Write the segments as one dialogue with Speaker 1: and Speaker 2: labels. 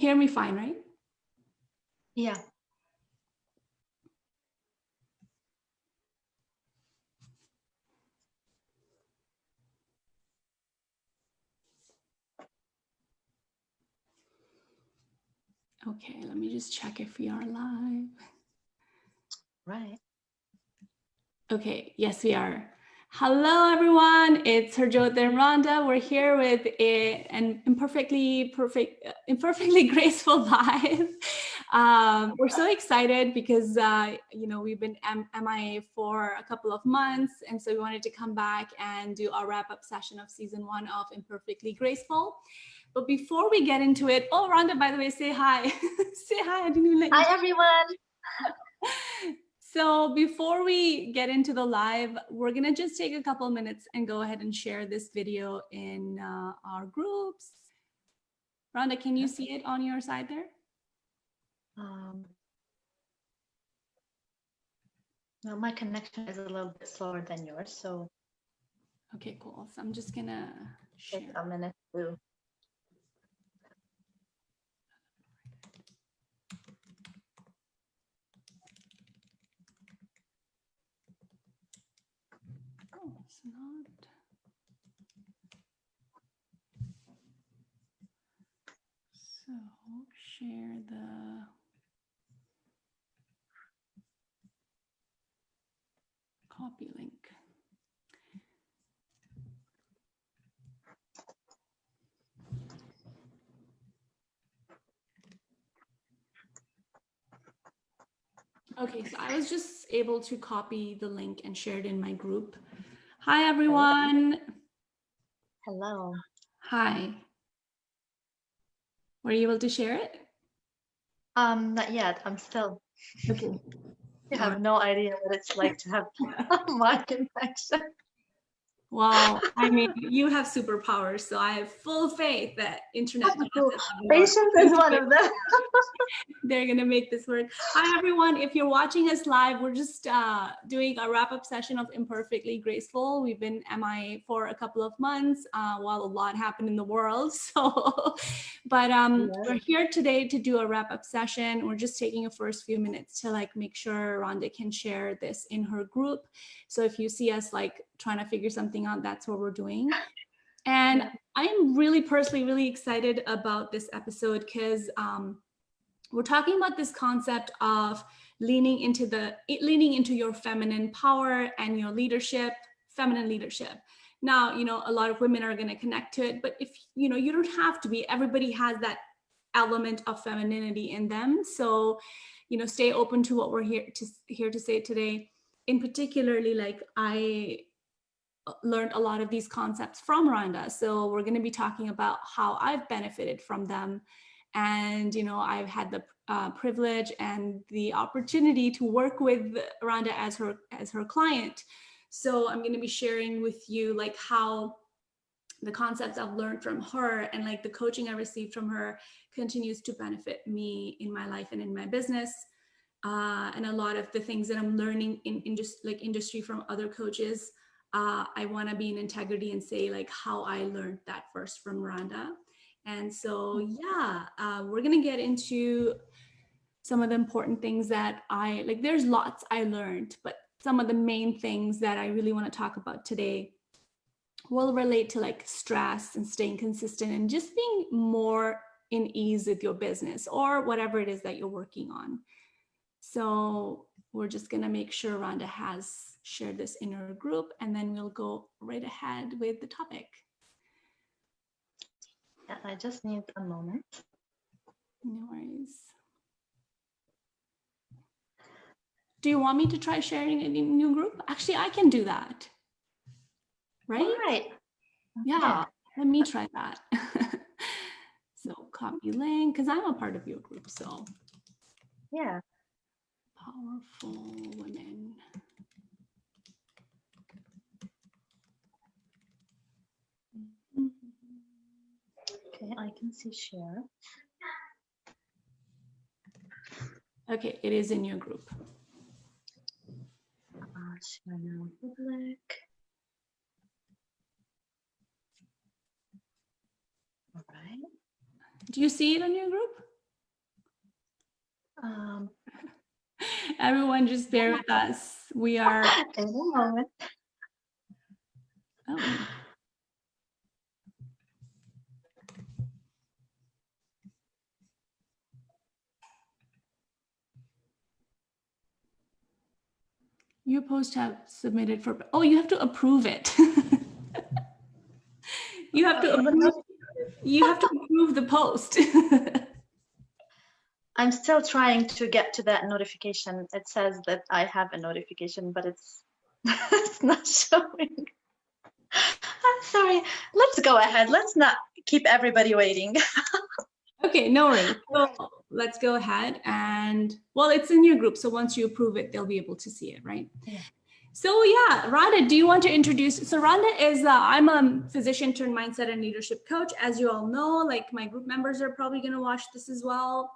Speaker 1: hear me fine, right?
Speaker 2: Yeah.
Speaker 1: Okay, let me just check if we are live.
Speaker 2: Right.
Speaker 1: Okay, yes, we are. Hello, everyone. It's Harjot and Rhonda. We're here with an imperfectly graceful live. We're so excited because we've been MIA for a couple of months, and so we wanted to come back and do our wrap-up session of season 1 of Imperfectly Graceful. But before we get into it, oh, Rhonda, by the way, say hi. Say hi. I didn't even let you.
Speaker 2: Hi, everyone.
Speaker 1: So before we get into the live, we're going to just take a couple minutes and go ahead and share this video in our groups. Rhonda, can you see it on your side there?
Speaker 2: No, my connection is a little bit slower than yours, so.
Speaker 1: Okay, cool. So I'm just going to share.
Speaker 2: Take a minute to.
Speaker 1: Oh, it's not. So share the copy link. Okay, so I was just able to copy the link and share it in my group. Hi, everyone.
Speaker 2: Hello.
Speaker 1: Hi. Were you able to share it?
Speaker 2: Not yet. I'm still.
Speaker 1: Okay.
Speaker 2: You have no idea what it's like to have my connection.
Speaker 1: Well, I mean, you have superpowers, so I have full faith that internet
Speaker 2: Patience is one of them.
Speaker 1: They're going to make this work. Hi, everyone. If you're watching us live, we're just doing a wrap-up session of Imperfectly Graceful. We've been MIA for a couple of months while a lot happened in the world. So, but we're here today to do a wrap-up session. We're just taking a first few minutes to make sure Rhonda can share this in her group. So if you see us trying to figure something out, that's what we're doing. And I'm really personally really excited about this episode because we're talking about this concept of leaning into your feminine power and your leadership, feminine leadership. Now, a lot of women are going to connect to it, but if you don't have to be. Everybody has that element of femininity in them. So, stay open to what we're here to say today. In particularly, I learned a lot of these concepts from Rhonda. So we're going to be talking about how I've benefited from them. And, I've had the privilege and the opportunity to work with Rhonda as her client. So I'm going to be sharing with you how the concepts I've learned from her and the coaching I received from her continues to benefit me in my life and in my business. And a lot of the things that I'm learning in just industry from other coaches, I want to be in integrity and say how I learned that first from Rhonda. And so, we're going to get into some of the important things that there's lots I learned, but some of the main things that I really want to talk about today will relate to stress and staying consistent and just being more in ease with your business or whatever it is that you're working on. So we're just going to make sure Rhonda has shared this in her group, and then we'll go right ahead with the topic.
Speaker 2: Yeah, I just need a moment.
Speaker 1: No worries. Do you want me to try sharing it in a new group? Actually, I can do that. Right?
Speaker 2: All right.
Speaker 1: Yeah, let me try that. So copy link, because I'm a part of your group, so.
Speaker 2: Yeah.
Speaker 1: Powerful women.
Speaker 2: Okay, I can see share.
Speaker 1: Okay, it is in your group.
Speaker 2: Share now public. All right.
Speaker 1: Do you see it on your group?
Speaker 2: Um,
Speaker 1: Everyone just bear with us. We are,
Speaker 2: in a moment.
Speaker 1: oh. Your post have submitted for, oh, you have to approve it. You have to approve, you have to approve the post.
Speaker 2: I'm still trying to get to that notification. It says that I have a notification, but it's it's not showing. I'm sorry. Let's go ahead. Let's not keep everybody waiting.
Speaker 1: Okay, no worries. So let's go ahead and, well, it's in your group. So once you approve it, they'll be able to see it, right?
Speaker 2: Yeah.
Speaker 1: So yeah, Rhonda, do you want to introduce? So Rhonda is, I'm a physician turned mindset and leadership coach. As you all know, like my group members are probably going to watch this as well.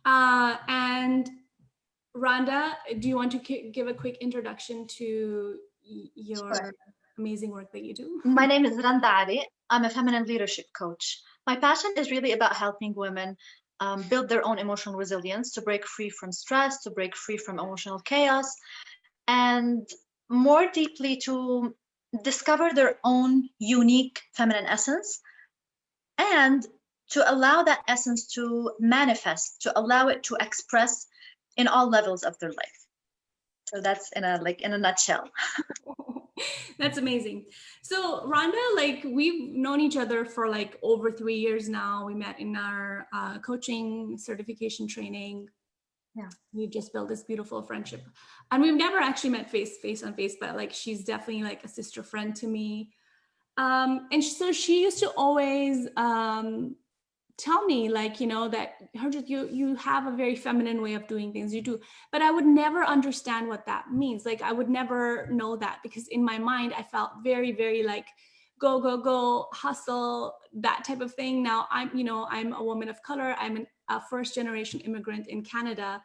Speaker 1: And Rhonda, do you want to give a quick introduction to your
Speaker 2: Sure.
Speaker 1: amazing work that you do?
Speaker 2: My name is Randa Ali. I'm a feminine leadership coach. My passion is really about helping women build their own emotional resilience, to break free from stress, to break free from emotional chaos, and more deeply to discover their own unique feminine essence, and to allow that essence to manifest, to allow it to express in all levels of their life. So that's in a nutshell.
Speaker 1: That's amazing. So Rhonda, like we've known each other for like over 3 years now. We met in our coaching certification training.
Speaker 2: Yeah.
Speaker 1: We just built this beautiful friendship, and we've never actually met face on face, but like she's definitely like a sister friend to me. And so she used to always tell me, like, you know, that Harjit, you have a very feminine way of doing things. You do, but I would never understand what that means. Like I would never know that, because in my mind I felt very, very like go, hustle, that type of thing. Now I'm, you know, I'm a woman of color. I'm a first generation immigrant in Canada.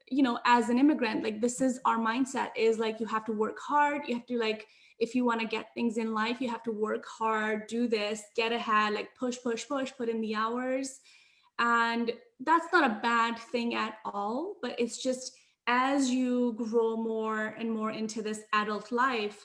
Speaker 1: You know, as an immigrant, like this is our mindset, is like you have to work hard. You have to, like, if you want to get things in life, you have to work hard, do this, get ahead, like push, put in the hours. And that's not a bad thing at all, but it's just as you grow more and more into this adult life,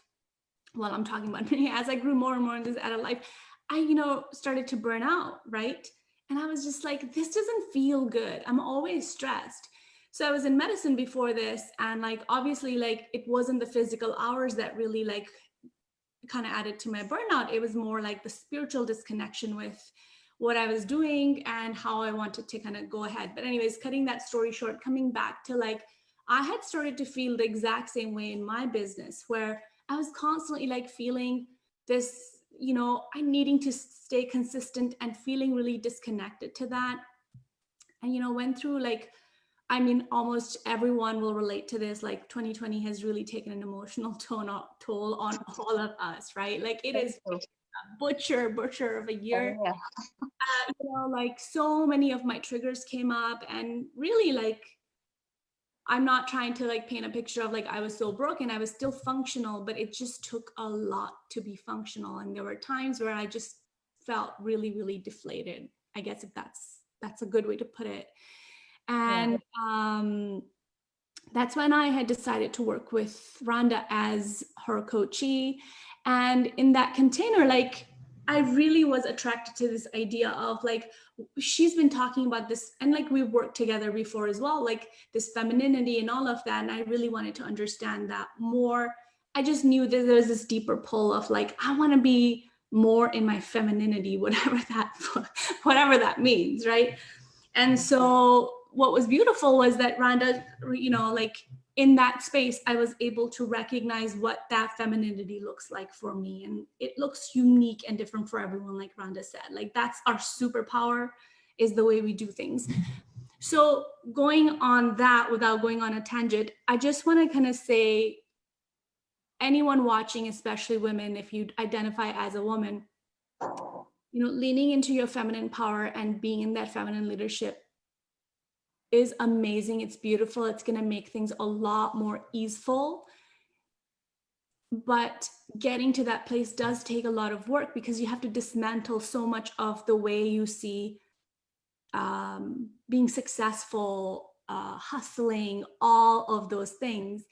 Speaker 1: well, I'm talking about me, as I grew more and more into this adult life, I, you know, started to burn out, right? And I was just like, this doesn't feel good. I'm always stressed. So I was in medicine before this, and like obviously like it wasn't the physical hours that really like kind of added to my burnout. It was more like the spiritual disconnection with what I was doing and how I wanted to kind of go ahead. But anyways, cutting that story short, coming back to like, I had started to feel the exact same way in my business, where I was constantly like feeling this, you know, I needing to stay consistent and feeling really disconnected to that. And, you know, went through like, I mean, almost everyone will relate to this. Like 2020 has really taken an emotional toll on all of us, right? Like it is a butcher of a year.
Speaker 2: Yeah.
Speaker 1: You know, like so many of my triggers came up, and really like, I'm not trying to like paint a picture of like I was so broken. I was still functional, but it just took a lot to be functional. And there were times where I just felt really, really deflated. I guess if that's a good way to put it. And that's when I had decided to work with Rhonda as her coachee. And in that container, like I really was attracted to this idea of like, she's been talking about this, and like we've worked together before as well, like this femininity and all of that. And I really wanted to understand that more. I just knew that there was this deeper pull of like, I want to be more in my femininity, whatever that means, right? And so what was beautiful was that Rhonda, you know, like in that space, I was able to recognize what that femininity looks like for me. And it looks unique and different for everyone, like Rhonda said. Like that's our superpower, is the way we do things. So going on that, without going on a tangent, I just want to kind of say, anyone watching, especially women, if you identify as a woman, you know, leaning into your feminine power and being in that feminine leadership is amazing. It's beautiful. It's going to make things a lot more easeful. But getting to that place does take a lot of work, because you have to dismantle so much of the way you see being successful, hustling, all of those things.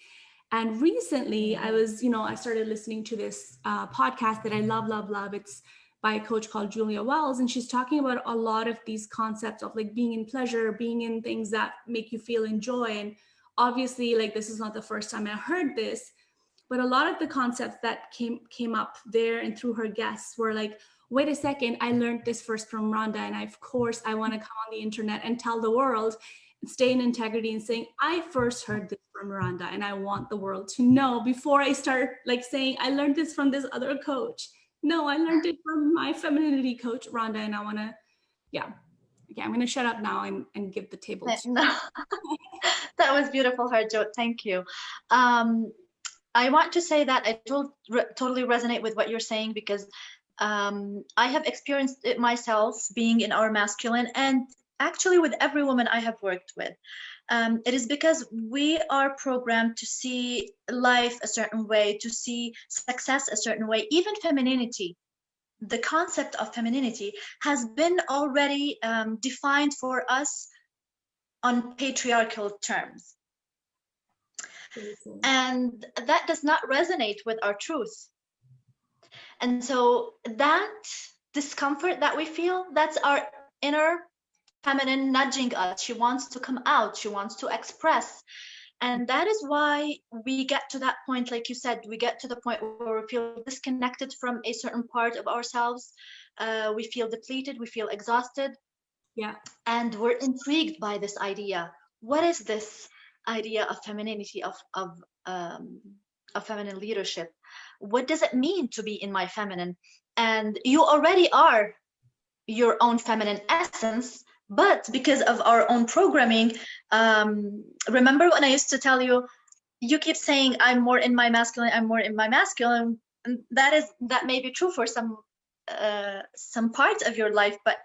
Speaker 1: And recently I started listening to this podcast that I love. It's by a coach called Julia Wells. And she's talking about a lot of these concepts of like being in pleasure, being in things that make you feel enjoy. And obviously, like, this is not the first time I heard this, but a lot of the concepts that came up there and through her guests were like, wait a second, I learned this first from Rhonda. And of course, I want to come on the internet and tell the world, stay in integrity and saying, I first heard this from Rhonda and I want the world to know before I start like saying, I learned this from this other coach. No, I learned it from my femininity coach, Rhonda. And I want to, I'm going to shut up now and give the table to
Speaker 2: No. That was beautiful, Harjoot. Thank you. I want to say that I totally resonate with what you're saying, because I have experienced it myself, being in our masculine, and actually with every woman I have worked with. It is because we are programmed to see life a certain way, to see success a certain way. Even femininity, the concept of femininity has been already defined for us on patriarchal terms. And that does not resonate with our truth. And so that discomfort that we feel, that's our inner feminine nudging us. She wants to come out, she wants to express. And that is why we get to that point, like you said, we get to the point where we feel disconnected from a certain part of ourselves. We feel depleted, we feel exhausted.
Speaker 1: Yeah.
Speaker 2: And we're intrigued by this idea. What is this idea of femininity, of feminine leadership? What does it mean to be in my feminine? And you already are your own feminine essence, but because of our own programming, remember when I used to tell you, you keep saying I'm more in my masculine, I'm more in my masculine, and that may be true for some parts of your life, but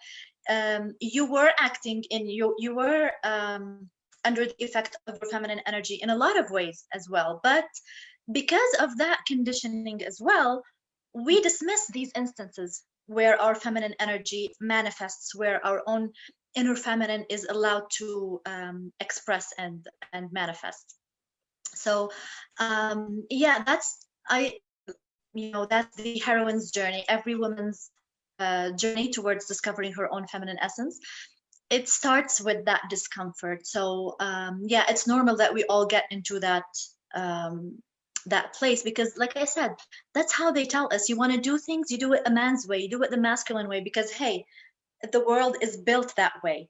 Speaker 2: you were acting in you were under the effect of your feminine energy in a lot of ways as well. But because of that conditioning as well, we dismiss these instances where our feminine energy manifests, where our own inner feminine is allowed to express and manifest. So yeah, that's the heroine's journey, every woman's journey towards discovering her own feminine essence. It starts with that discomfort. So yeah, it's normal that we all get into that that place, because like I said, that's how they tell us, you want to do things, you do it a man's way, you do it the masculine way, because hey, the world is built that way.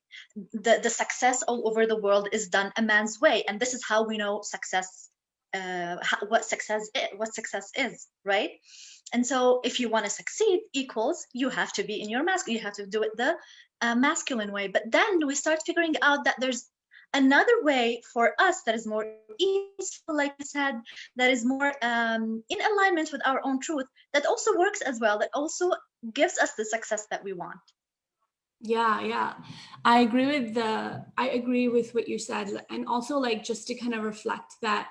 Speaker 2: The success all over the world is done a man's way, and this is how we know success, what success is, right? And so if you want to succeed, equals you have to be in your masculine, you have to do it the masculine way. But then we start figuring out that there's another way for us that is more easy, like you said, that is more in alignment with our own truth, that also works as well, that also gives us the success that we want.
Speaker 1: Yeah. I agree with what you said. And also, like, just to kind of reflect that,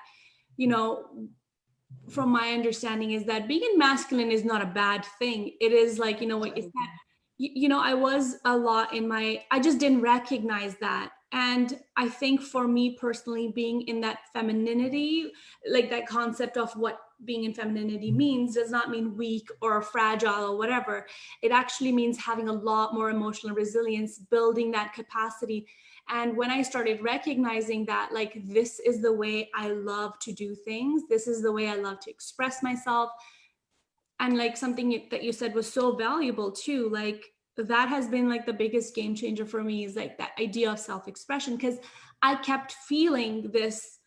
Speaker 1: from my understanding is that being masculine is not a bad thing. It is like, what you said, I was a lot I just didn't recognize that. And I think for me personally, being in that femininity, like that concept of what being in femininity means, does not mean weak or fragile or whatever. It actually means having a lot more emotional resilience, building that capacity. And when I started recognizing that, like, this is the way I love to do things, this is the way I love to express myself. And like something that you said was so valuable too, like, that has been like the biggest game changer for me, is like that idea of self-expression. Because I kept feeling this,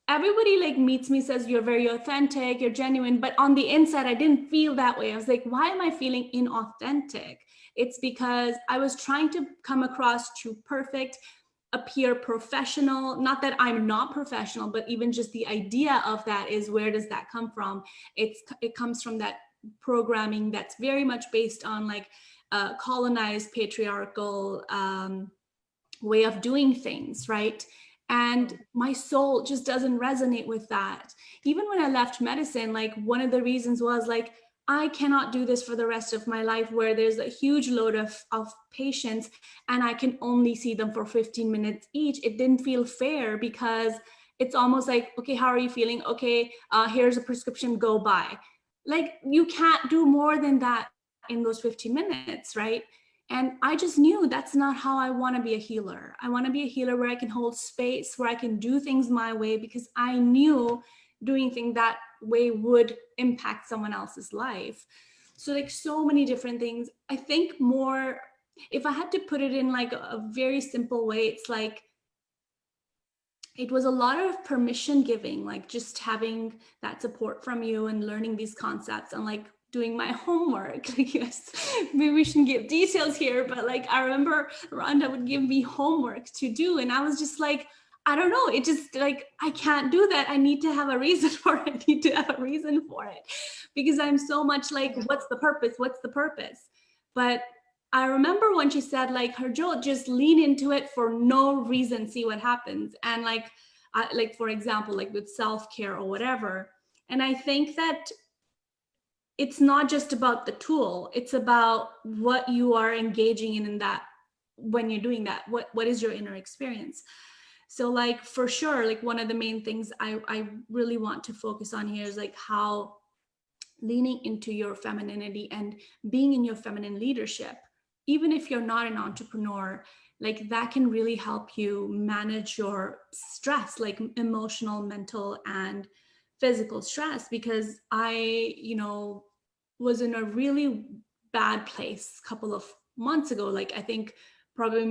Speaker 1: everybody like meets me, says you're very authentic, you're genuine, but on the inside I didn't feel that way. I was like, why am I feeling inauthentic? It's because I was trying to come across too perfect, appear professional. Not that I'm not professional, but even just the idea of that is, where does that come from? It comes from that programming that's very much based on like colonized patriarchal way of doing things, right? And my soul just doesn't resonate with that. Even when I left medicine, like, one of the reasons was like, I cannot do this for the rest of my life, where there's a huge load of patients and I can only see them for 15 minutes each. It didn't feel fair, because it's almost like, okay, how are you feeling? Okay, here's a prescription, go by. Like, you can't do more than that in those 15 minutes, right? And I just knew that's not how I want to be a healer. I want to be a healer where I can hold space, where I can do things my way, because I knew doing things that way would impact someone else's life. So like, so many different things. I think more, if I had to put it in like a very simple way, it's like, it was a lot of permission giving, like just having that support from you and learning these concepts and like doing my homework. Like, yes, maybe we shouldn't give details here, but like, I remember Rhonda would give me homework to do, and I was just like, I don't know, it just like, I can't do that. I need to have a reason for it. I need to have a reason for it, because I'm so much like, what's the purpose? What's the purpose? But I remember when she said, like, Harjot, just lean into it for no reason, see what happens. And like for example, like with self-care or whatever. And I think that it's not just about the tool, it's about what you are engaging in that, when you're doing that, what is your inner experience. So like, for sure, like one of the main things I really want to focus on here is like how leaning into your femininity and being in your feminine leadership, even if you're not an entrepreneur, like that can really help you manage your stress, like emotional, mental, and physical stress. Because I, was in a really bad place a couple of months ago. Like, I think probably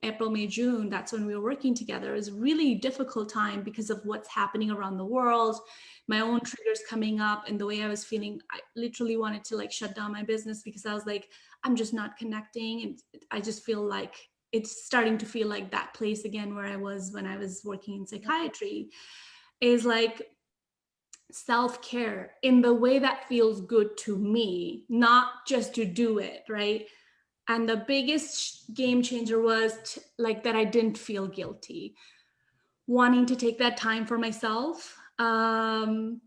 Speaker 1: April, May, June, that's when we were working together. It was a really difficult time because of what's happening around the world, my own triggers coming up, and the way I was feeling. I literally wanted to like shut down my business, because I was like, I'm just not connecting. And I just feel like it's starting to feel like that place again where I was when I was working in psychiatry, is like self-care in the way that feels good to me, not just to do it, right? And the biggest game changer was like that I didn't feel guilty, wanting to take that time for myself, being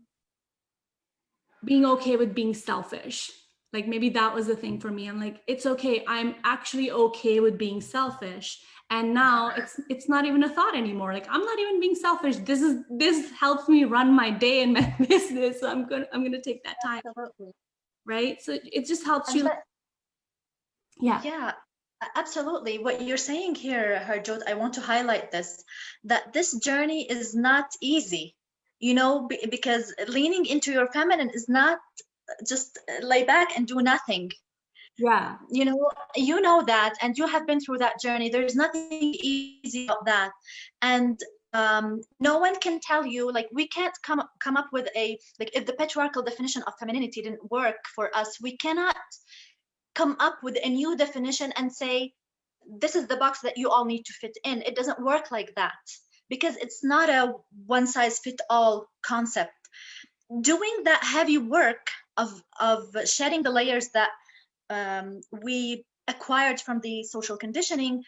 Speaker 1: okay with being selfish. Like, maybe that was the thing for me. I'm like, it's okay, I'm actually okay with being selfish. And now it's not even a thought anymore. Like, I'm not even being selfish. This helps me run my day and my business. So I'm gonna take that time.
Speaker 2: Absolutely.
Speaker 1: Right. So it just helps
Speaker 2: And
Speaker 1: you. Yeah.
Speaker 2: Yeah, absolutely. What you're saying here, Harjot, I want to highlight this, that this journey is not easy, because leaning into your feminine is not just lay back and do nothing.
Speaker 1: Yeah.
Speaker 2: You know that, and you have been through that journey. There's nothing easy about that. And no one can tell you, like, we can't come up with like, if the patriarchal definition of femininity didn't work for us, we cannot come up with a new definition and say, this is the box that you all need to fit in. It doesn't work like that, because it's not a one size fit all concept. Doing that heavy work of shedding the layers that we acquired from the social conditioning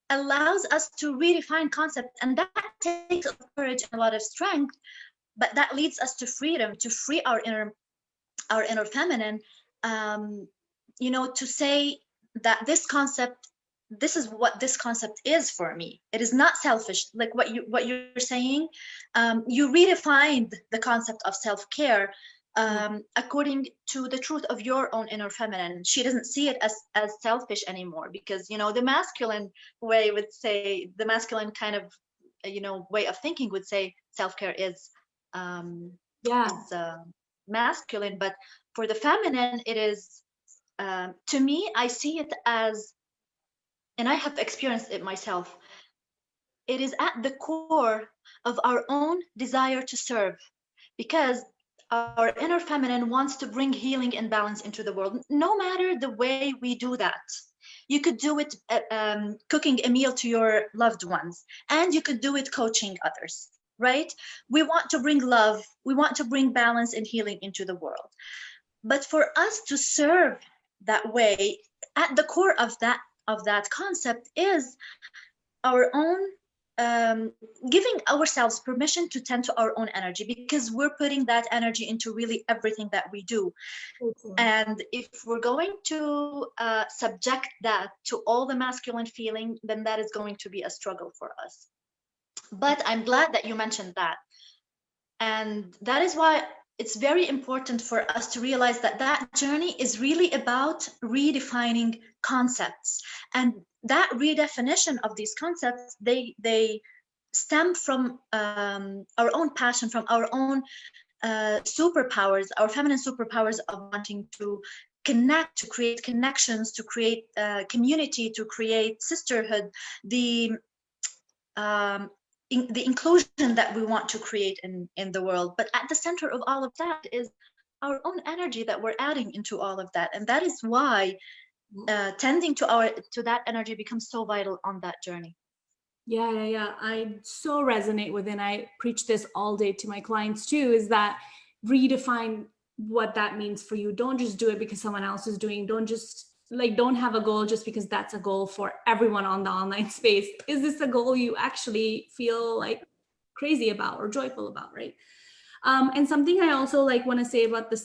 Speaker 2: allows us to redefine concept, and that takes courage and a lot of strength, but that leads us to freedom, to free our inner feminine, to say that this is what this concept is for me. It is not selfish, like what you're saying. You redefined the concept of self-care according to the truth of your own inner feminine. She doesn't see it as selfish anymore, because the masculine way would say, the masculine kind of way of thinking would say self-care is masculine, but for the feminine it is, to me, I see it as, and I have experienced it myself, it is at the core of our own desire to serve, because our inner feminine wants to bring healing and balance into the world, no matter the way we do that. You could do it cooking a meal to your loved ones, and you could do it coaching others, right? We want to bring love, we want to bring balance and healing into the world. But for us to serve that way, at the core of that concept is our own giving ourselves permission to tend to our own energy, because we're putting that energy into really everything that we do. And if we're going to subject that to all the masculine feeling, then that is going to be a struggle for us. But I'm glad that you mentioned that. And that is why it's very important for us to realize that that journey is really about redefining concepts. And that redefinition of these concepts, they stem from our own passion, from our own superpowers, our feminine superpowers of wanting to connect, to create connections, to create community, to create sisterhood, the inclusion that we want to create in the world. But at the center of all of that is our own energy that we're adding into all of that. And that is why tending to that energy becomes so vital on that journey.
Speaker 1: Yeah. I so resonate with it. And I preach this all day to my clients too, is that redefine what that means for you. Don't just do it because someone else is doing. Don't have a goal just because that's a goal for everyone on the online space. Is this a goal you actually feel like crazy about or joyful about, right? And something I also like want to say about the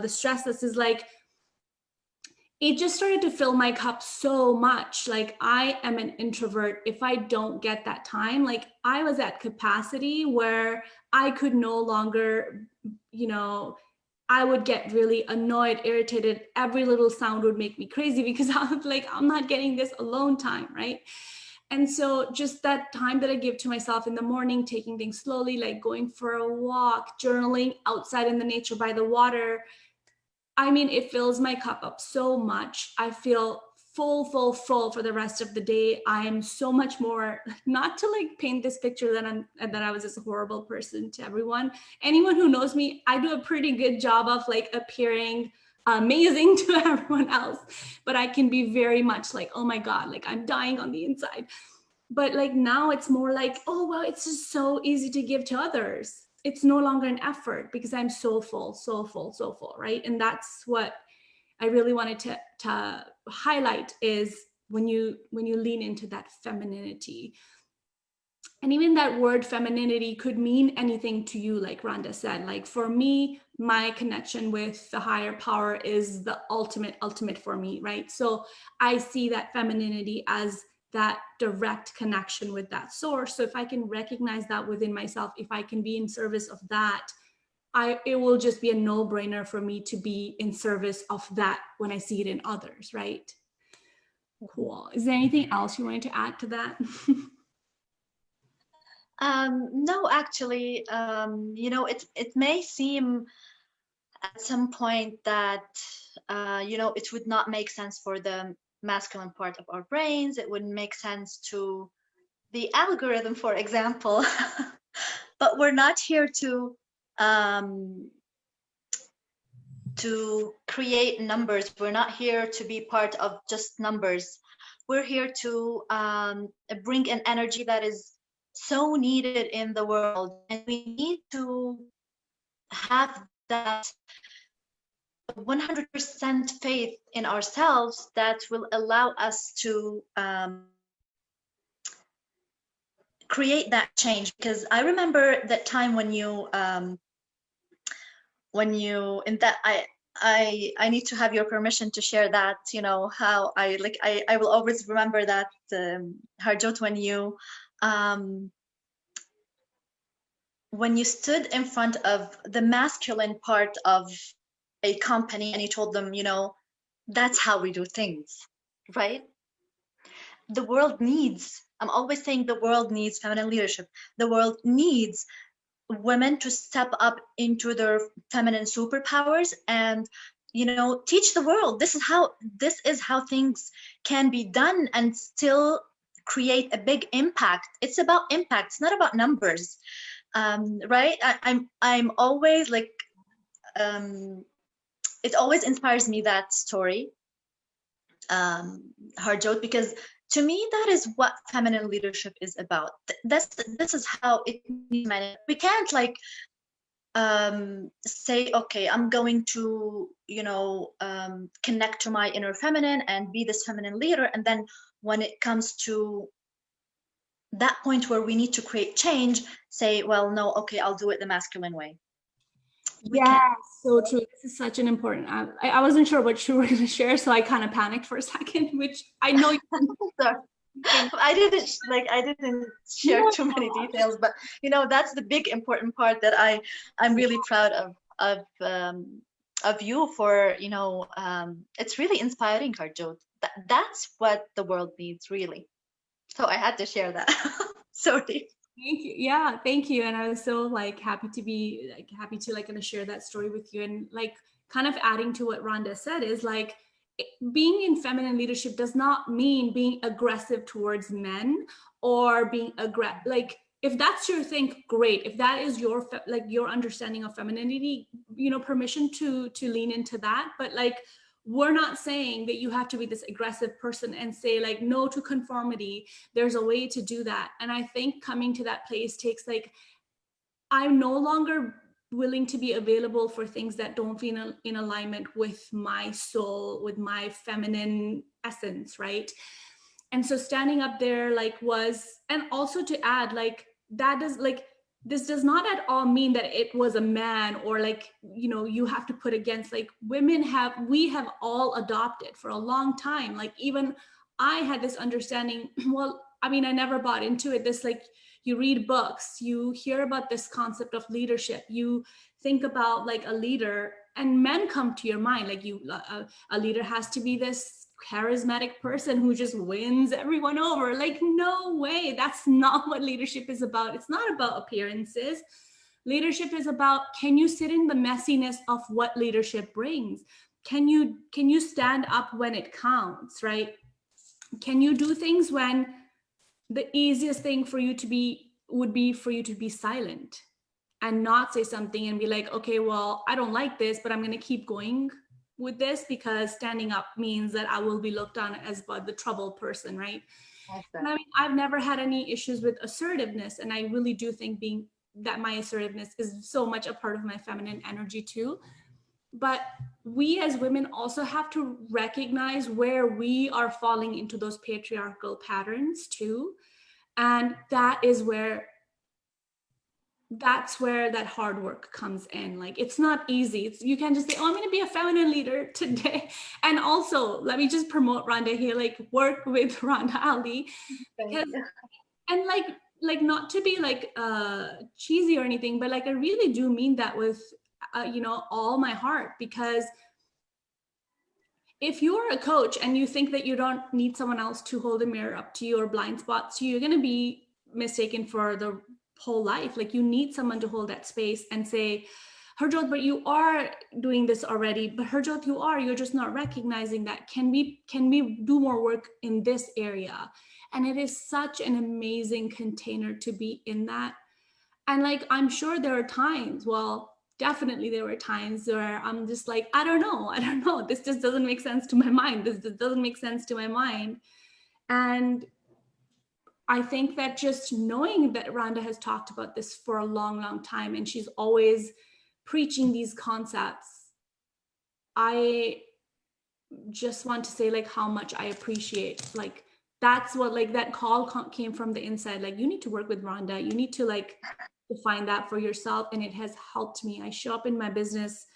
Speaker 1: stress list is like, it just started to fill my cup so much. Like, I am an introvert. If I don't get that time, like, I was at capacity where I could no longer, I would get really annoyed, irritated. Every little sound would make me crazy because I was like, I'm not getting this alone time, right? And so just that time that I give to myself in the morning, taking things slowly, like going for a walk, journaling outside in the nature by the water, I mean, it fills my cup up so much. I feel full for the rest of the day. I am so much more, not to like paint this picture that I was this horrible person to everyone. Anyone who knows me, I do a pretty good job of like appearing amazing to everyone else, but I can be very much like, oh my God, like I'm dying on the inside. But like now it's more like, oh, well, it's just so easy to give to others. It's no longer an effort because I'm so full, right? And that's what I really wanted to highlight, is when you lean into that femininity. And even that word femininity could mean anything to you, like Rhonda said. Like for me, my connection with the higher power is the ultimate for me, right? So I see that femininity as that direct connection with that source. So if I can recognize that within myself, if I can be in service of that, it will just be a no-brainer for me to be in service of that when I see it in others, right? Cool. Is there anything else you wanted to add to that?
Speaker 2: No, actually, it may seem at some point that, it would not make sense for the masculine part of our brains. It wouldn't make sense to the algorithm, for example. But we're not here to create numbers. We're not here to be part of just numbers. We're here to bring an energy that is so needed in the world, and we need to have that 100% faith in ourselves that will allow us to create that change. Because I remember that time when you in that I need to have your permission to share that, how I will always remember that, Harjot, when you stood in front of the masculine part of a company and you told them, that's how we do things, right? The world needs, I'm always saying, the world needs feminine leadership. The world needs women to step up into their feminine superpowers and teach the world this is how things can be done and still create a big impact. It's about impact, it's not about numbers, right? I'm always like, it always inspires me, that story, Harjot, because to me, that is what feminine leadership is about. This is how it needs. We can't say, okay, I'm going to, connect to my inner feminine and be this feminine leader. And then when it comes to that point where we need to create change, say, well, no, okay, I'll do it the masculine way. We
Speaker 1: Yeah,
Speaker 2: can't.
Speaker 1: so true. This is such an important. I wasn't sure what you were going to share, so I kind of panicked for a second, which I know you.
Speaker 2: Sorry. I didn't share
Speaker 1: No,
Speaker 2: too many details, but that's the big important part that I'm really proud of you for. It's really inspiring, Harjot. That's what the world needs, really. So I had to share that. Sorry.
Speaker 1: thank you. Yeah, thank you. And I was so like happy to be like happy to like kind of share that story with you. And like kind of adding to what Rhonda said is like being in feminine leadership does not mean being aggressive towards men or being aggressive. Like if that's your thing, great. If that is your like your understanding of femininity, permission to lean into that. But like we're not saying that you have to be this aggressive person and say like no to conformity. There's a way to do that. And I think coming to that place takes like, I'm no longer willing to be available for things that don't feel in alignment with my soul, with my feminine essence, right? And so standing up there like was, and also to add like that does like, this does not at all mean that it was a man or like, you have to put against like we have all adopted for a long time. Like even I had this understanding, well, I mean, I never bought into it. This like, you read books, you hear about this concept of leadership, you think about like a leader and men come to your mind. Like a leader has to be this charismatic person who just wins everyone over. Like, no way. That's not what leadership is about. It's not about appearances. Leadership is about, can you sit in the messiness of what leadership brings? Can you stand up when it counts, right? Can you do things when the easiest thing for you to be would be for you to be silent and not say something and be like, okay, well, I don't like this, but I'm going to keep going with this because standing up means that I will be looked on as the troubled person, right? And I mean, I've never had any issues with assertiveness, and I really do think that my assertiveness is so much a part of my feminine energy too. But we as women also have to recognize where we are falling into those patriarchal patterns too. And that's where that hard work comes in. Like, it's not easy. You can't just say, oh, I'm going to be a feminine leader today. And also, let me just promote Rhonda here, like work with Rhonda Ali. Because, and like not to be like cheesy or anything, but like I really do mean that with, all my heart. Because if you're a coach and you think that you don't need someone else to hold a mirror up to you or blind spots you, you're going to be mistaken for the whole life. Like, you need someone to hold that space and say, Harjot, but you are doing this already. But Harjot, you're just not recognizing that. Can we do more work in this area? And it is such an amazing container to be in that. And like, I'm sure there are times, well, definitely there were times where I'm just like, I don't know. This just doesn't make sense to my mind. This doesn't make sense to my mind. And I think that just knowing that Rhonda has talked about this for a long, long time, and she's always preaching these concepts, I just want to say like how much I appreciate, like, that's what, like, that call came from the inside. Like, you need to work with Rhonda. You need to like define that for yourself. And it has helped me. I show up in my business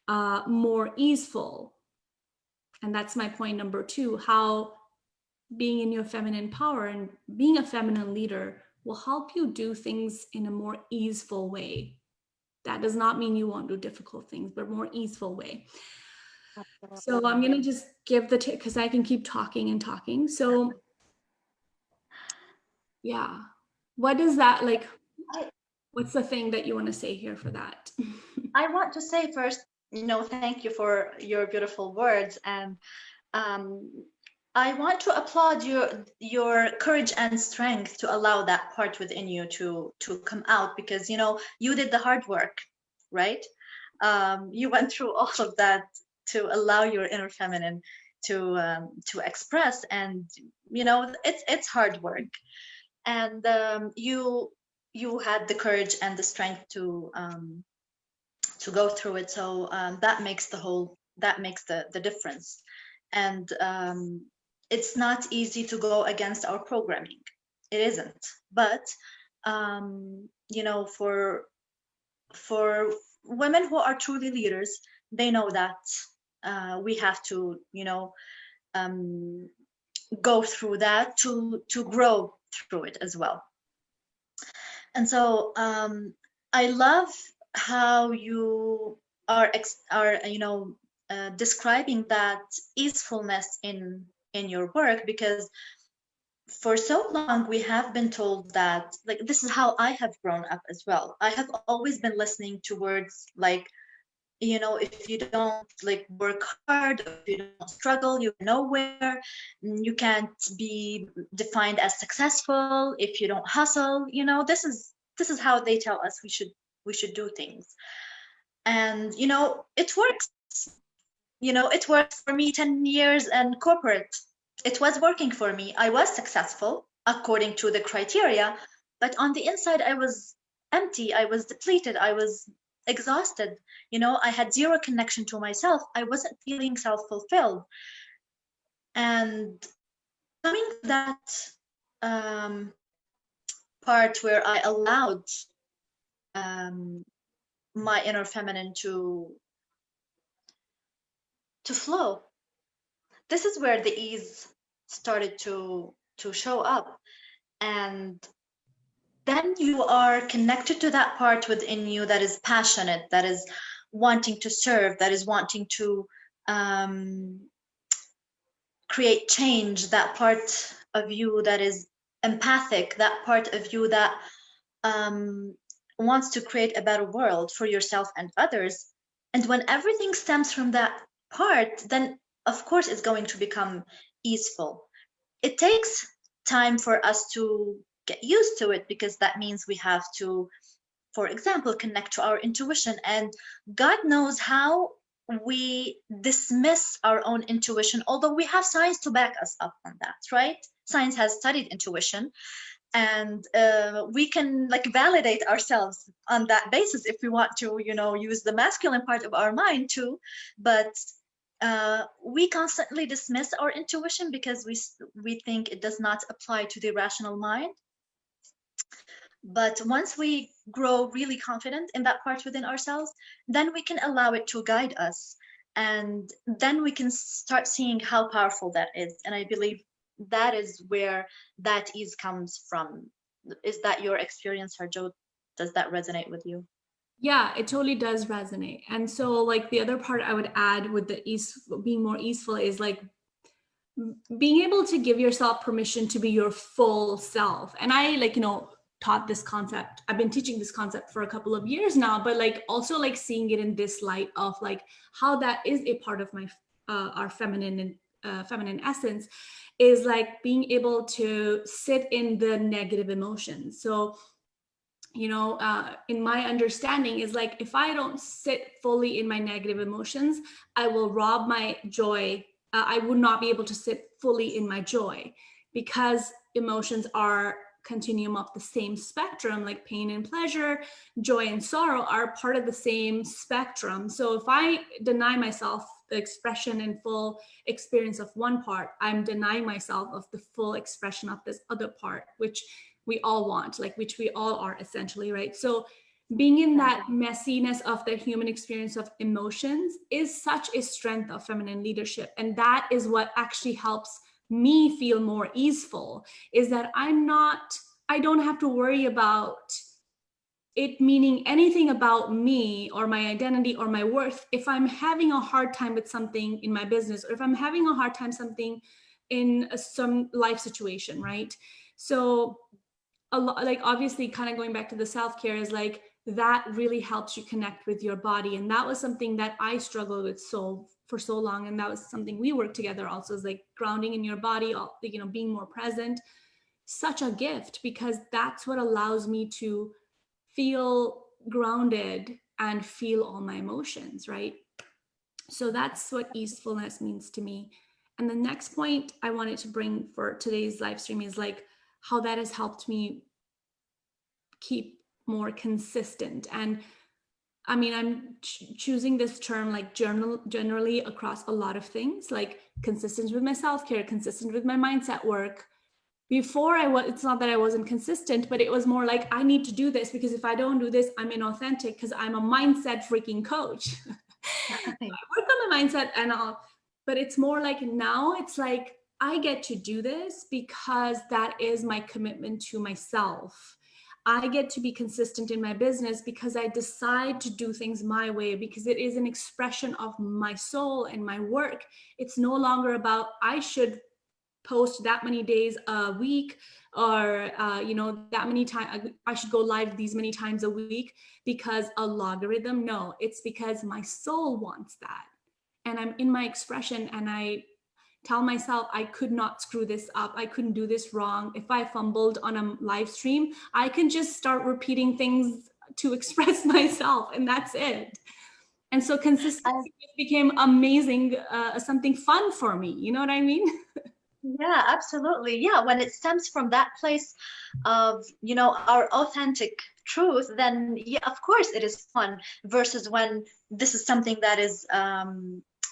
Speaker 1: more easeful. And that's my point number 2, how being in your feminine power and being a feminine leader will help you do things in a more easeful way. That does not mean you won't do difficult things, but more easeful way. So I'm going to just give the tip because I can keep talking and talking. So yeah, what is that like? What's the thing that you want to say here for that?
Speaker 2: I want to say first, thank you for your beautiful words. And I want to applaud your courage and strength to allow that part within you to come out, because you did the hard work, right? You went through all of that to allow your inner feminine to express, and it's hard work, and you had the courage and the strength to go through it. So that makes the difference. And it's not easy to go against our programming. it isn't. But you know, for women who are truly leaders, they know that we have to, you know, um, go through that to grow through it as well. And so I love how you are you know, describing that easefulness in your work, because for so long we have been told that, like, this is how I have grown up as well. I have always been listening to words like, you know, if you don't like work hard, if you don't struggle, you're nowhere. You can't be defined as successful if you don't hustle. You know, this is how they tell us we should do things. And you know, it works. You know, it worked for me 10 years in corporate. It was working for me. I was successful according to the criteria, but on the inside, I was empty. I was depleted. I was exhausted. You know, I had zero connection to myself. I wasn't feeling self-fulfilled. And coming to that part where I allowed my inner feminine to flow, this is where the ease started to show up. And then you are connected to that part within you that is passionate, that is wanting to serve, that is wanting to create change, that part of you that is empathic, that part of you that wants to create a better world for yourself and others. And when everything stems from that part, then of course it's going to become easeful. It takes time for us to get used to it, because that means we have to, for example, connect to our intuition. And God knows how we dismiss our own intuition, although we have science to back us up on that, right? Science has studied intuition, and we can like validate ourselves on that basis if we want to, you know, use the masculine part of our mind too. But we constantly dismiss our intuition because we think it does not apply to the rational mind. But once we grow really confident in that part within ourselves, then we can allow it to guide us, and then we can start seeing how powerful that is. And I believe that is where that ease comes from. Is that your experience, Harjot? Does that resonate with you?
Speaker 1: Yeah, it totally does resonate. And so like the other part I would add with the ease, being more easeful, is like being able to give yourself permission to be your full self. And I, like, you know, taught this concept. I've been teaching this concept for a couple of years now, but like also like seeing it in this light of like how that is a part of my our feminine and feminine essence, is like being able to sit in the negative emotions. So, you know, in my understanding is like, if I don't sit fully in my negative emotions, I will rob my joy. I would not be able to sit fully in my joy, because emotions are continuum of the same spectrum. Like pain and pleasure, joy and sorrow are part of the same spectrum. So if I deny myself the expression and full experience of one part, I'm denying myself of the full expression of this other part, which we all want, like which we all are essentially, right? So being in that messiness of the human experience of emotions is such a strength of feminine leadership. And that is what actually helps me feel more easeful, is that I don't have to worry about it meaning anything about me or my identity or my worth if I'm having a hard time with something in my business, or if I'm having a hard time something in some life situation, right? So a lot, like obviously kind of going back to the self-care, is like that really helps you connect with your body. And that was something that I struggled with for so long. And that was something we worked together also, is like grounding in your body, you know, being more present. Such a gift, because that's what allows me to feel grounded and feel all my emotions, right? So that's what easefulness means to me. And the next point I wanted to bring for today's live stream is like how that has helped me keep more consistent. And I mean, I'm choosing this term like generally across a lot of things, like consistent with my self-care, consistent with my mindset work, before it's not that I wasn't consistent, but it was more like, I need to do this because if I don't do this, I'm inauthentic because I'm a mindset freaking coach. I work on the mindset and all, but it's more like now it's like, I get to do this because that is my commitment to myself. I get to be consistent in my business because I decide to do things my way, because it is an expression of my soul and my work. It's no longer about I should post that many days a week, or that many times I should go live these many times a week because a logarithm. No, it's because my soul wants that, and I'm in my expression, and I tell myself I could not screw this up, I couldn't do this wrong. If I fumbled on a live stream, I can just start repeating things to express myself, and that's it. And so consistency became amazing, something fun for me, you know what I mean?
Speaker 2: Yeah, absolutely. Yeah, when it stems from that place of, our authentic truth, then yeah, of course it is fun, versus when this is something that is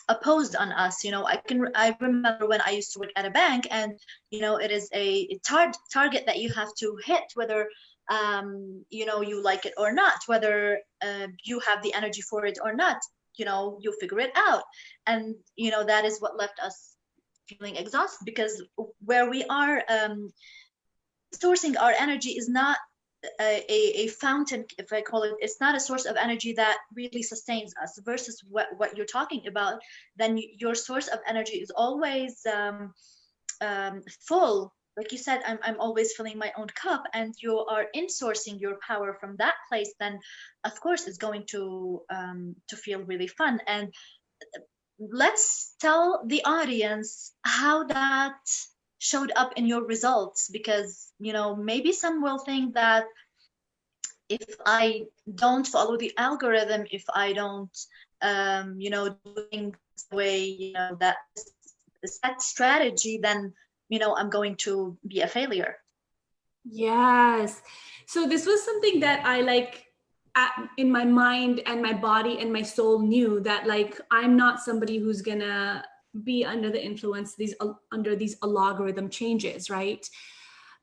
Speaker 2: opposed on us. I remember when I used to work at a bank, and it is a target that you have to hit, whether you like it or not, whether you have the energy for it or not. You figure it out, and that is what left us feeling exhausted, because where we are sourcing our energy is not a fountain, if I call it. It's not a source of energy that really sustains us, versus what you're talking about. Then your source of energy is always full. Like you said, I'm always filling my own cup, and you are insourcing your power from that place. Then of course it's going to feel really fun. And let's tell the audience how that showed up in your results, because maybe some will think that if I don't follow the algorithm, if I don't do things the way that set strategy, then I'm going to be a failure.
Speaker 1: Yes. So this was something that I in my mind and my body and my soul knew that I'm not somebody who's gonna be under the influence under these algorithm changes, right?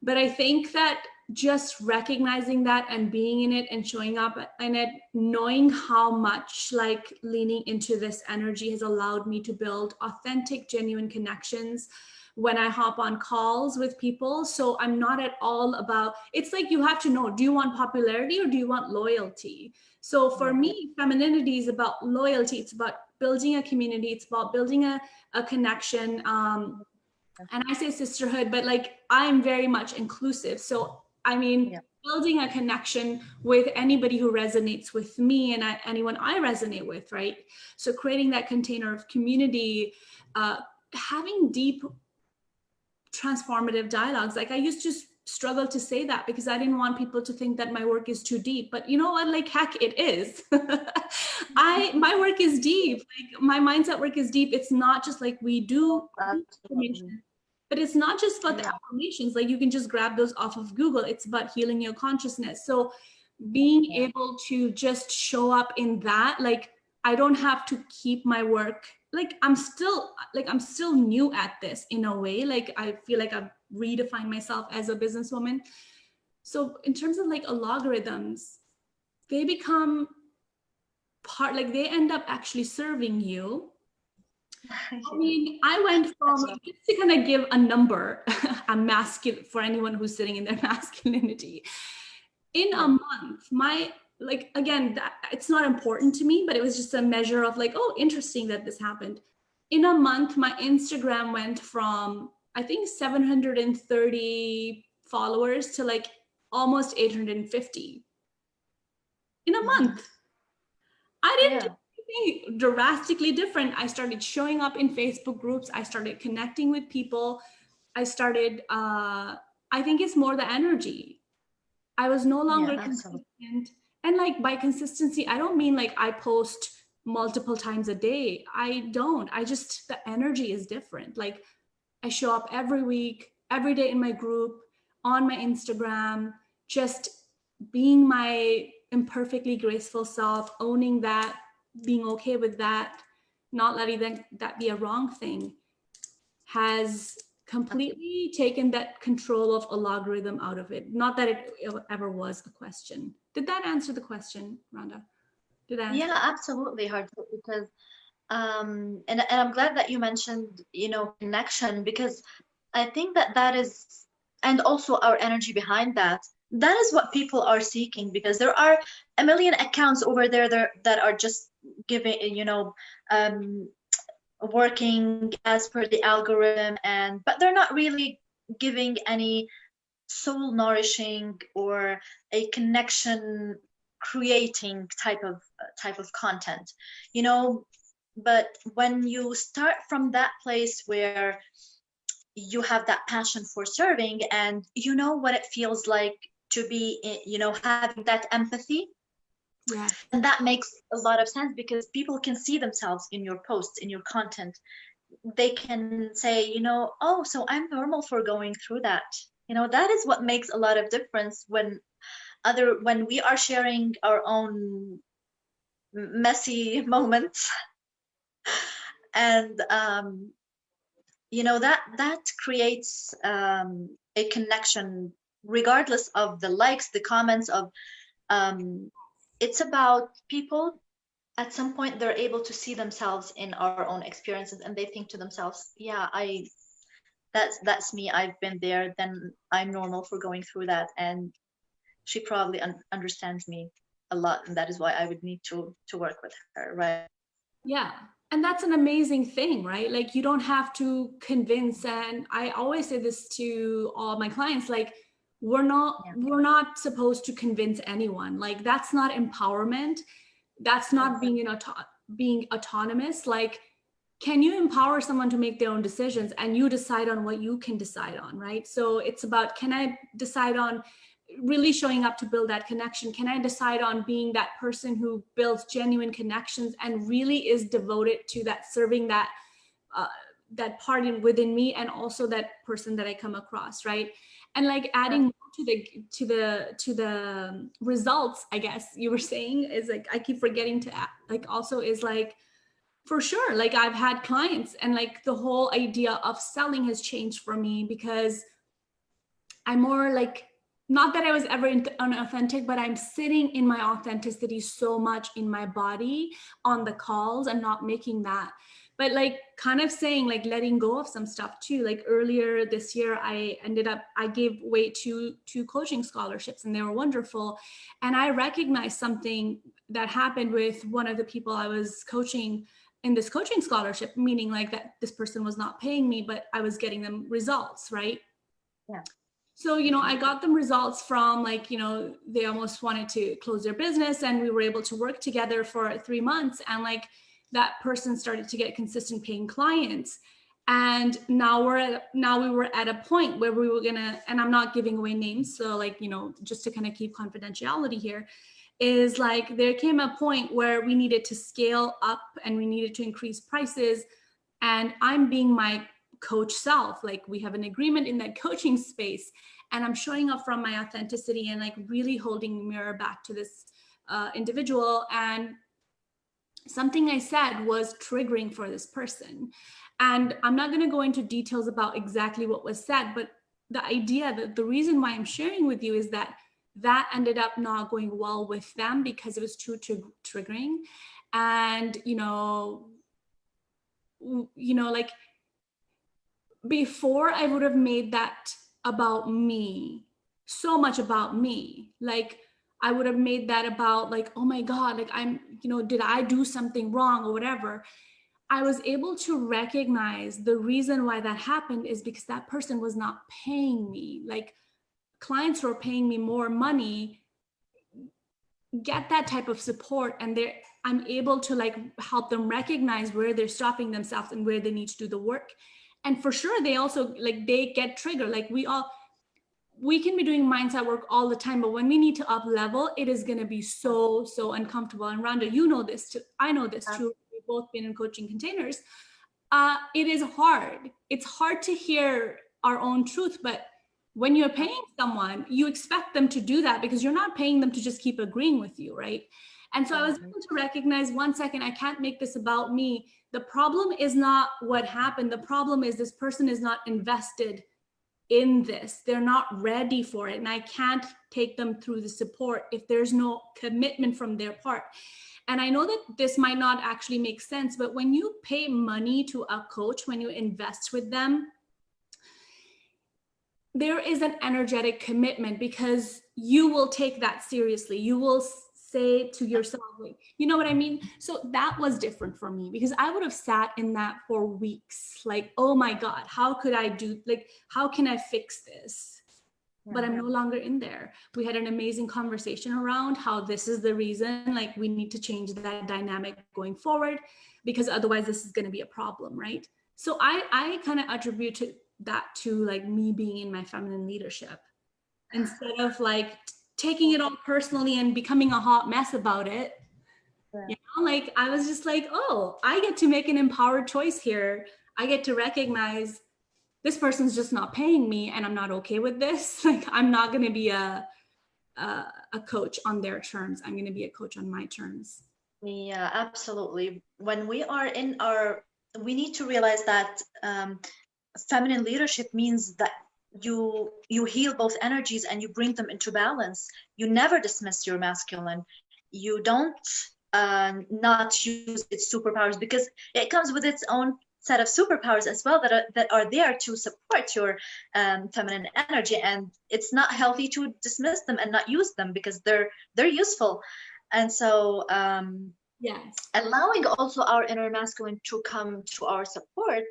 Speaker 1: But I think that just recognizing that and being in it and showing up in it, knowing how much leaning into this energy has allowed me to build authentic, genuine connections when I hop on calls with people. So I'm not at all about, it's like you have to know, do you want popularity or do you want loyalty? So for me, femininity is about loyalty. It's about building a community. It's about building a connection. And I say sisterhood, but I'm very much inclusive. So, building a connection with anybody who resonates with me and anyone I resonate with, right? So creating that container of community, having deep transformative dialogues. I used to struggle to say that because I didn't want people to think that my work is too deep, but you know what, heck, it is. My work is deep. My mindset work is deep. It's not just we do affirmations, but it's not just about the affirmations. You can just grab those off of Google. It's about healing your consciousness. So being able to just show up in that, I don't have to keep my work. I'm still new at this in a way. I feel like I've redefined myself as a businesswoman. So in terms of algorithms, they become part, they end up actually serving you. I went from, just to kind of give a number, I'm masculine for anyone who's sitting in their masculinity. In a month, again, that it's not important to me, but it was just a measure of oh, interesting that this happened. In a month, my Instagram went from, I think, 730 followers to almost 850 in a month. I didn't do anything drastically different. I started showing up in Facebook groups. I started connecting with people. I started, I think it's more the energy. I was no longer consistent. And by consistency, I don't mean I post multiple times a day. I don't. The energy is different. I show up every week, every day in my group, on my Instagram, just being my imperfectly graceful self, owning that, being okay with that, not letting that be a wrong thing, has completely taken that control of a logarithm out of it. Not that it ever was a question. Did that answer the question, Rhonda? Did I answer?
Speaker 2: Yeah, absolutely, Hardeep, because and I'm glad that you mentioned, connection, because I think that that is, and also our energy behind that, that is what people are seeking, because there are a million accounts over there that are just giving, um, working as per the algorithm, but they're not really giving any soul nourishing or a connection creating type of content, you know. But when you start from that place where you have that passion for serving, and you know what it feels like to be having that empathy,
Speaker 1: Yeah.
Speaker 2: and that makes a lot of sense, because people can see themselves in your posts, in your content. They can say, oh, so I'm normal for going through that. That is what makes a lot of difference when we are sharing our own messy moments. And that creates a connection, regardless of the likes, the comments of it's about people. At some point they're able to see themselves in our own experiences, and they think to themselves, yeah, that's me, I've been there, then I'm normal for going through that, and she probably understands me a lot, and that is why I would need to work with her, right?
Speaker 1: Yeah. And that's an amazing thing, right? Like you don't have to convince. And I always say this to all my clients, like
Speaker 2: Yeah,
Speaker 1: we're not supposed to convince anyone. Like that's not empowerment. That's not being autonomous. Like, can you empower someone to make their own decisions and you decide on what you can decide on, right? So it's about, can I decide on really showing up to build that connection? Can I decide on being that person who builds genuine connections and really is devoted to that, serving that that part within me, and also that person that I come across, right? And like adding to the results, I guess you were saying, is like, I keep forgetting to add, like also is like, for sure, like I've had clients and like the whole idea of selling has changed for me, because I'm more like, not that I was ever unauthentic, but I'm sitting in my authenticity so much in my body on the calls and not making that. But like kind of saying, like letting go of some stuff too. Like earlier this year, I gave away two coaching scholarships, and they were wonderful. And I recognized something that happened with one of the people I was coaching in this coaching scholarship, meaning like that this person was not paying me, but I was getting them results, right?
Speaker 2: yeah,
Speaker 1: So, I got them results from like, they almost wanted to close their business, and we were able to work together for 3 months. And like that person started to get consistent paying clients. And now we were at a point where we were gonna, and I'm not giving away names. So like, just to kind of keep confidentiality here, is like, there came a point where we needed to scale up and we needed to increase prices. And I'm being my coach self, like we have an agreement in that coaching space, and I'm showing up from my authenticity and like really holding the mirror back to this individual. And something I said was triggering for this person. And I'm not going to go into details about exactly what was said, but the idea, that the reason why I'm sharing with you is that that ended up not going well with them because it was too triggering. And like, before I would have made that about me, so much about me. Like I would have made that about like, oh my God, like did I do something wrong or whatever? I was able to recognize the reason why that happened is because that person was not paying me. Like clients who are paying me more money get that type of support, and I'm able to like help them recognize where they're stopping themselves and where they need to do the work. And for sure, they also like, they get triggered. Like we can be doing mindset work all the time, but when we need to up level, it is going to be so uncomfortable. And Rhonda, you know this too. I know this too. We've both been in coaching containers. It is hard. It's hard to hear our own truth, but when you're paying someone, you expect them to do that because you're not paying them to just keep agreeing with you, right? And so I was able to recognize, 1 second, I can't make this about me. The problem is not what happened. The problem is this person is not invested in this. They're not ready for it. And I can't take them through the support if there's no commitment from their part. And I know that this might not actually make sense, but when you pay money to a coach, when you invest with them, there is an energetic commitment because you will take that seriously. You will say to yourself, like, you know what I mean? So that was different for me because I would have sat in that for weeks. Like, oh my God, how could I do, like, how can I fix this? But I'm no longer in there. We had an amazing conversation around how this is the reason, like, we need to change that dynamic going forward because otherwise this is going to be a problem, right? So I kind of attribute that to like me being in my feminine leadership instead of like taking it all personally and becoming a hot mess about it. Yeah. You know, like I was just like, oh, I get to make an empowered choice here. I get to recognize this person's just not paying me and I'm not okay with this. Like, I'm not going to be a coach on their terms. I'm going to be a coach on my terms.
Speaker 2: Yeah, absolutely. When we are in our, we need to realize that feminine leadership means that you heal both energies and you bring them into balance. You never dismiss your masculine. You don't not use its superpowers because it comes with its own set of superpowers as well that are there to support your feminine energy, and it's not healthy to dismiss them and not use them because they're useful. And so
Speaker 1: yes,
Speaker 2: allowing also our inner masculine to come to our support,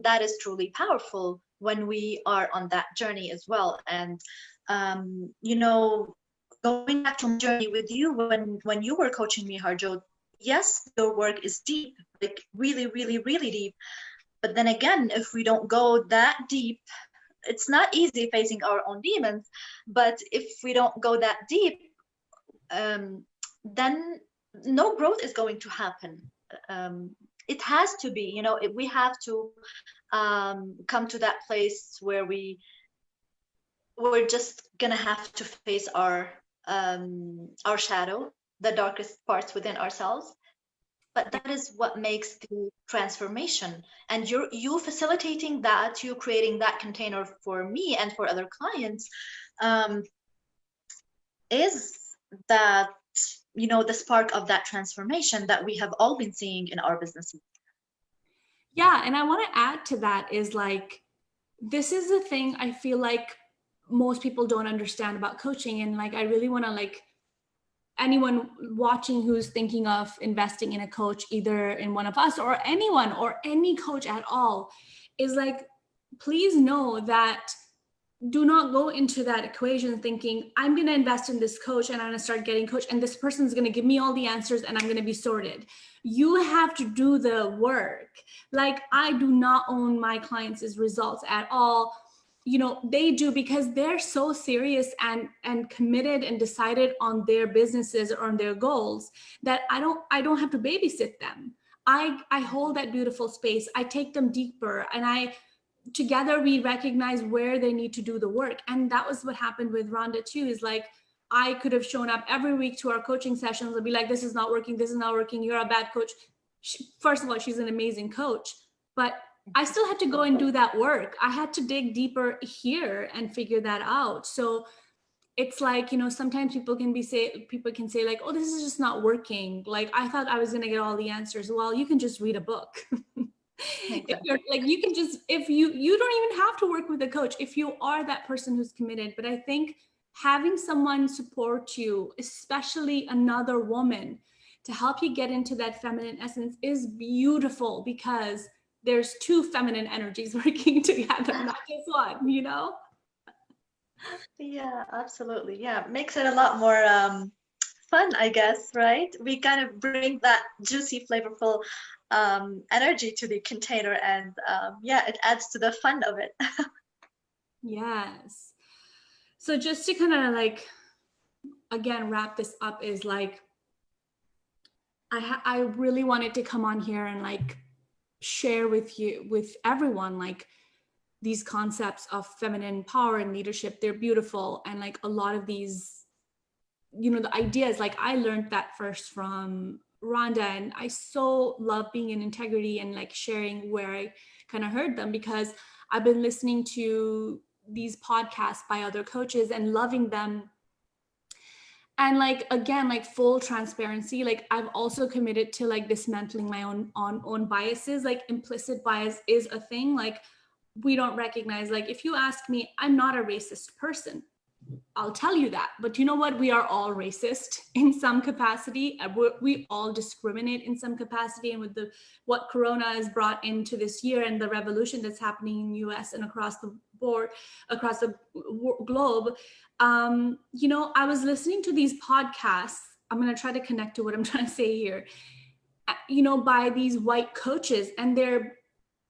Speaker 2: that is truly powerful when we are on that journey as well. And you know, going back to my journey with you, when you were coaching me, Harjot, yes, your work is deep, like really, really, really deep. But then again, if we don't go that deep, it's not easy facing our own demons. But if we don't go that deep, then no growth is going to happen. It has to be, you know, we have to come to that place where we're just gonna have to face our shadow, the darkest parts within ourselves. But that is what makes the transformation. And you facilitating that, you creating that container for me and for other clients, is that, you know, the spark of that transformation that we have all been seeing in our businesses.
Speaker 1: Yeah, and I want to add to that is like, this is the thing I feel like most people don't understand about coaching. And like, I really want to, like, anyone watching who's thinking of investing in a coach, either in one of us or anyone or any coach at all, is like, please know that do not go into that equation thinking I'm going to invest in this coach and I'm going to start getting coach and this person's going to give me all the answers and I'm going to be sorted. You have to do the work. Like, I do not own my clients' results at all. You know, they do because they're so serious and committed and decided on their businesses or on their goals that I don't have to babysit them. I hold that beautiful space. I take them deeper and together we recognize where they need to do the work. And that was what happened with Rhonda too, is like, I could have shown up every week to our coaching sessions and be like, this is not working, you're a bad coach. First of all, she's an amazing coach, but I still had to go and do that work. I had to dig deeper here and figure that out. So it's like, you know, sometimes people can say like, oh, this is just not working. Like, I thought I was going to get all the answers. Well, you can just read a book. Exactly. If you're like, you can just, if you don't even have to work with a coach if you are that person who's committed. But I think having someone support you, especially another woman, to help you get into that feminine essence is beautiful because there's two feminine energies working together, not just one, you know?
Speaker 2: Yeah, absolutely. Yeah, makes it a lot more fun, I guess, right? We kind of bring that juicy, flavorful energy to the container, and yeah, it adds to the fun of it.
Speaker 1: Yes. So just to kind of like, again, wrap this up is like, I really wanted to come on here and like share with everyone, like, these concepts of feminine power and leadership. They're beautiful. And like a lot of these, you know, the ideas, like I learned that first from Rhonda, and I so love being in integrity and like sharing where I kind of heard them, because I've been listening to these podcasts by other coaches and loving them. And like, again, like full transparency, like I've also committed to like dismantling my own biases. Like implicit bias is a thing. Like we don't recognize, like if you ask me, I'm not a racist person, I'll tell you that. But you know what? We are all racist in some capacity. We all discriminate in some capacity. And with the what Corona has brought into this year and the revolution that's happening in the US and across the board, across the globe, you know, I was listening to these podcasts. I'm going to try to connect to what I'm trying to say here. You know, by these white coaches, and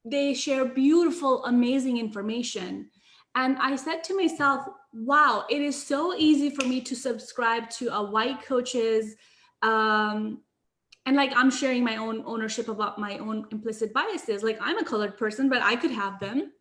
Speaker 1: they share beautiful, amazing information. And I said to myself, wow, it is so easy for me to subscribe to a white coach's, and like I'm sharing my own ownership about my own implicit biases. Like I'm a colored person, but I could have them.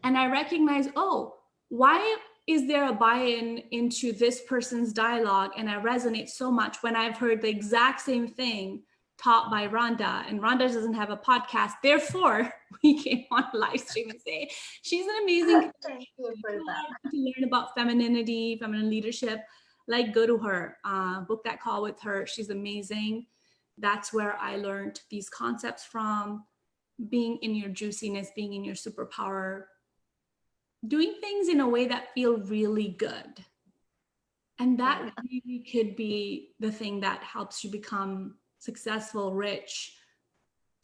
Speaker 1: And I recognize, oh, why is there a buy-in into this person's dialogue? And I resonate so much when I've heard the exact same thing taught by Rhonda, and Rhonda doesn't have a podcast. Therefore, we came on live stream and say, she's an amazing
Speaker 2: Thank you for that.
Speaker 1: to learn about femininity, feminine leadership. Like go to her, book that call with her. She's amazing. That's where I learned these concepts from, being in your juiciness, being in your superpower, doing things in a way that feel really good. And that really could be the thing that helps you become successful, rich,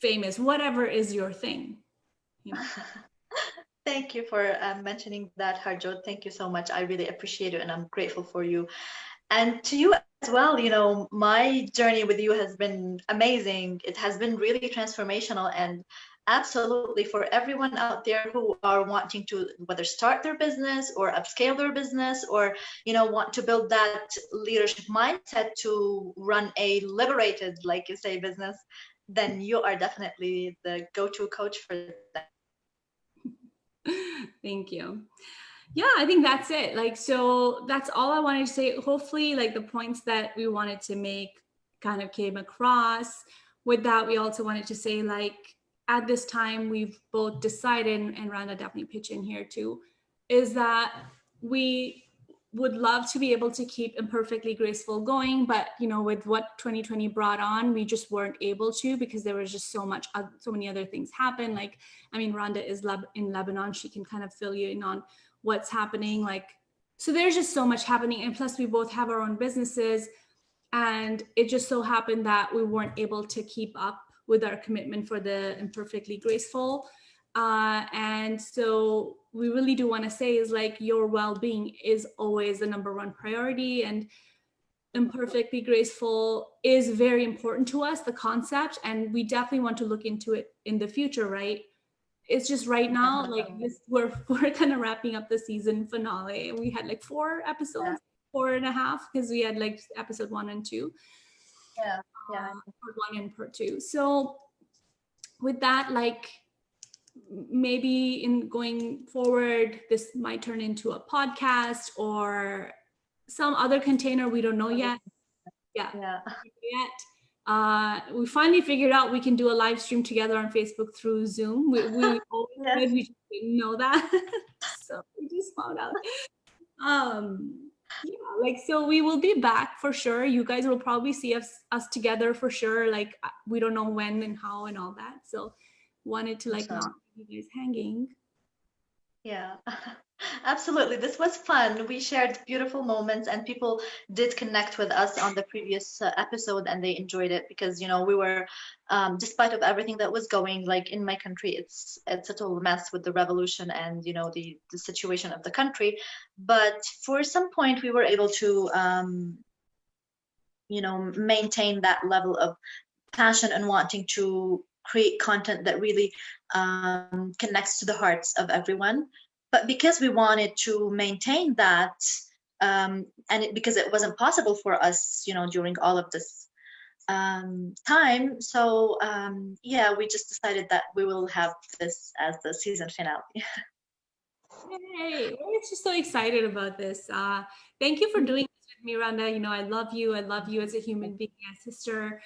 Speaker 1: famous, whatever is your thing. You know?
Speaker 2: Thank you for mentioning that, Harjot. Thank you so much. I really appreciate it, and I'm grateful for you. And to you as well, you know, my journey with you has been amazing. It has been really transformational, and absolutely for everyone out there who are wanting to whether start their business or upscale their business, or, you know, want to build that leadership mindset to run a liberated, like you say, business, then you are definitely the go-to coach for that.
Speaker 1: Thank you. Yeah, I think that's it. Like, so that's all I wanted to say. Hopefully, like the points that we wanted to make kind of came across. With that, we also wanted to say, like, at this time, we've both decided, and Rhonda definitely pitch in here too, is that we would love to be able to keep Imperfectly Graceful going, but you know, with what 2020 brought on, we just weren't able to, because there was just so many other things happen. Like, I mean, Rhonda is in Lebanon. She can kind of fill you in on what's happening. Like, so there's just so much happening. And plus we both have our own businesses, and it just so happened that we weren't able to keep up with our commitment for the Imperfectly Graceful. And so we really do want to say is like, your well-being is always the number one priority, and Imperfectly Graceful is very important to us, the concept, and we definitely want to look into it in the future, right? It's just right now, like this, we're kind of wrapping up the season finale. We had like 4 episodes, 4.5, because we had like episode 1 and 2.
Speaker 2: Yeah.
Speaker 1: Part 1 and part 2. So with that, like maybe in going forward, this might turn into a podcast or some other container. We don't know yet. Yeah. Yet. We finally figured out we can do a live stream together on Facebook through Zoom. We always did, we just didn't know that. So we just found out. Yeah, like, so we will be back for sure. You guys will probably see us together for sure. Like, we don't know when and how and all that. So wanted to like not leave you guys hanging.
Speaker 2: Yeah, absolutely. This was fun. We shared beautiful moments, and people did connect with us on the previous episode, and they enjoyed it because, you know, we were, despite of everything that was going, like in my country, it's a total mess with the revolution and, you know, the situation of the country. But for some point, we were able to, you know, maintain that level of passion and wanting to create content that really connects to the hearts of everyone. But because we wanted to maintain that, because it wasn't possible for us, you know, during all of this time, so yeah, we just decided that we will have this as the season finale.
Speaker 1: Yay! We're just so excited about this. Thank you for doing this Miranda, you know, I love you. I love you as a human being, as a sister.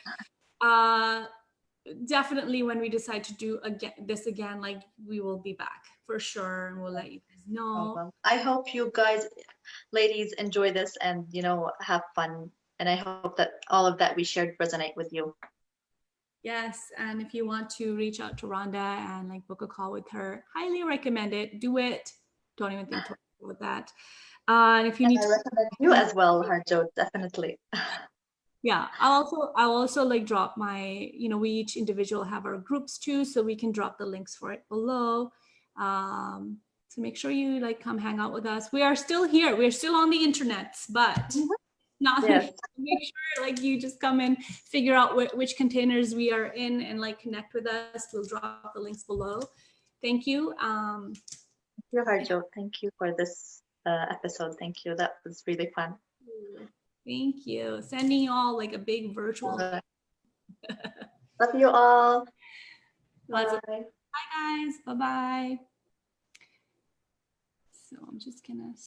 Speaker 1: Definitely when we decide to do this again, like we will be back for sure, and we'll let you guys know.
Speaker 2: I hope you guys, ladies, enjoy this and, have fun. And I hope that all of that we shared resonate with you.
Speaker 1: Yes, and if you want to reach out to Rhonda and like book a call with her, highly recommend it. Do it. Don't even think twice about that. And if you need
Speaker 2: I
Speaker 1: to,
Speaker 2: recommend you as well, Harjot, definitely.
Speaker 1: yeah, I'll also like drop my, we each individual have our groups too, so we can drop the links for it below. So make sure you like come hang out with us. We are still here. We're still on the internet, but not
Speaker 2: Yes.
Speaker 1: make sure like you just come and figure out which containers we are in and like connect with us. We'll drop the links below. Thank you.
Speaker 2: Thank you, Harjot. Thank you for this episode. Thank you. That was really fun.
Speaker 1: Thank you. Sending you all like a big virtual.
Speaker 2: Love you all.
Speaker 1: Bye.
Speaker 2: Bye.
Speaker 1: Bye guys. Bye-bye. So I'm just gonna